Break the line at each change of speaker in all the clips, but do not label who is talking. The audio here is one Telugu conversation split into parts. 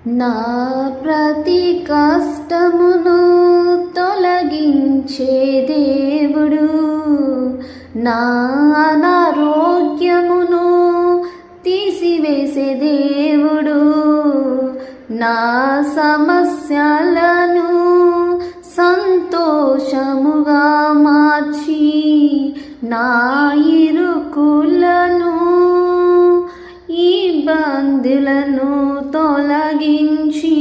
నా ప్రతి కష్టమును తొలగించే దేవుడు, నా అనారోగ్యమును తీసివేసే దేవుడు, నా సమస్యలను సంతోషముగా మార్చి నా ఇరుకులను ఇబ్బందులను తొలగించి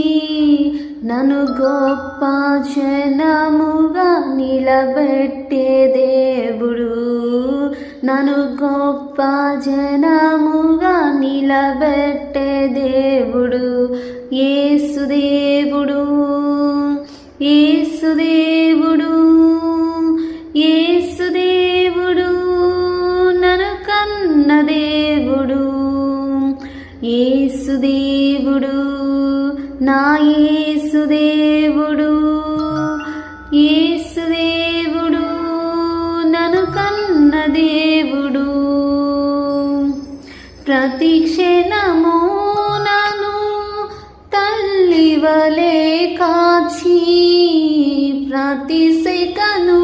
నన్ను గొప్ప జనముగా నిలబెట్టే దేవుడు, నన్ను గొప్ప జనముగా నిలబెట్టే దేవుడు యేసుదేవుడు, యేసుదేవుడు, యేసుదేవుడు, నన్ను కన్న దేవుడు యేసుదేవుడు, నా యేసుదేవుడు, యేసుదేవుడు, నన్ను కన్న దేవుడు. ప్రతి క్షణము నన్ను తల్లి వలె కాచి, ప్రతి సెకను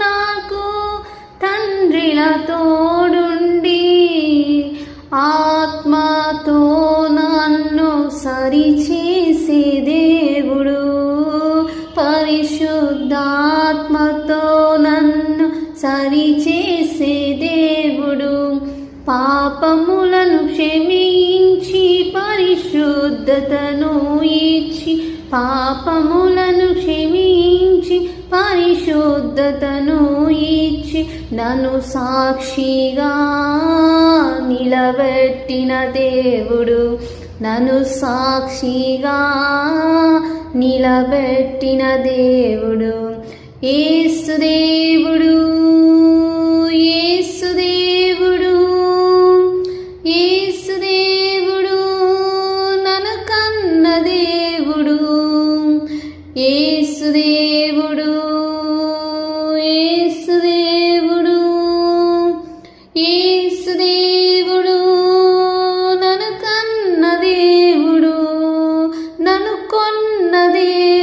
నాకు తండ్రిలా తోడుండి ఆత్మతో నన్ను సరిచేసే దేవుడు, పరిశుద్ధాత్మతో నన్ను సరిచేసే దేవుడు, పాపములను క్షమించి పరిశుద్ధతను ఇచ్చి, పాపములను క్షమించి పరిశుద్ధతను ఇచ్చి నన్ను సాక్షిగా నిలబెట్టిన దేవుడు, నన్ను సాక్షిగా నిలబెట్టిన దేవుడు యేసుదేవుడు, యేసుదేవుడు, యేసుదేవుడు, నన్ను కన్న దేవుడు యేసుదేవుడు, యేసుదేవుడు, యేసుదేవుడు, నన్ను కన్న దేవుడు, నన్ను కొన్న దేవుడు.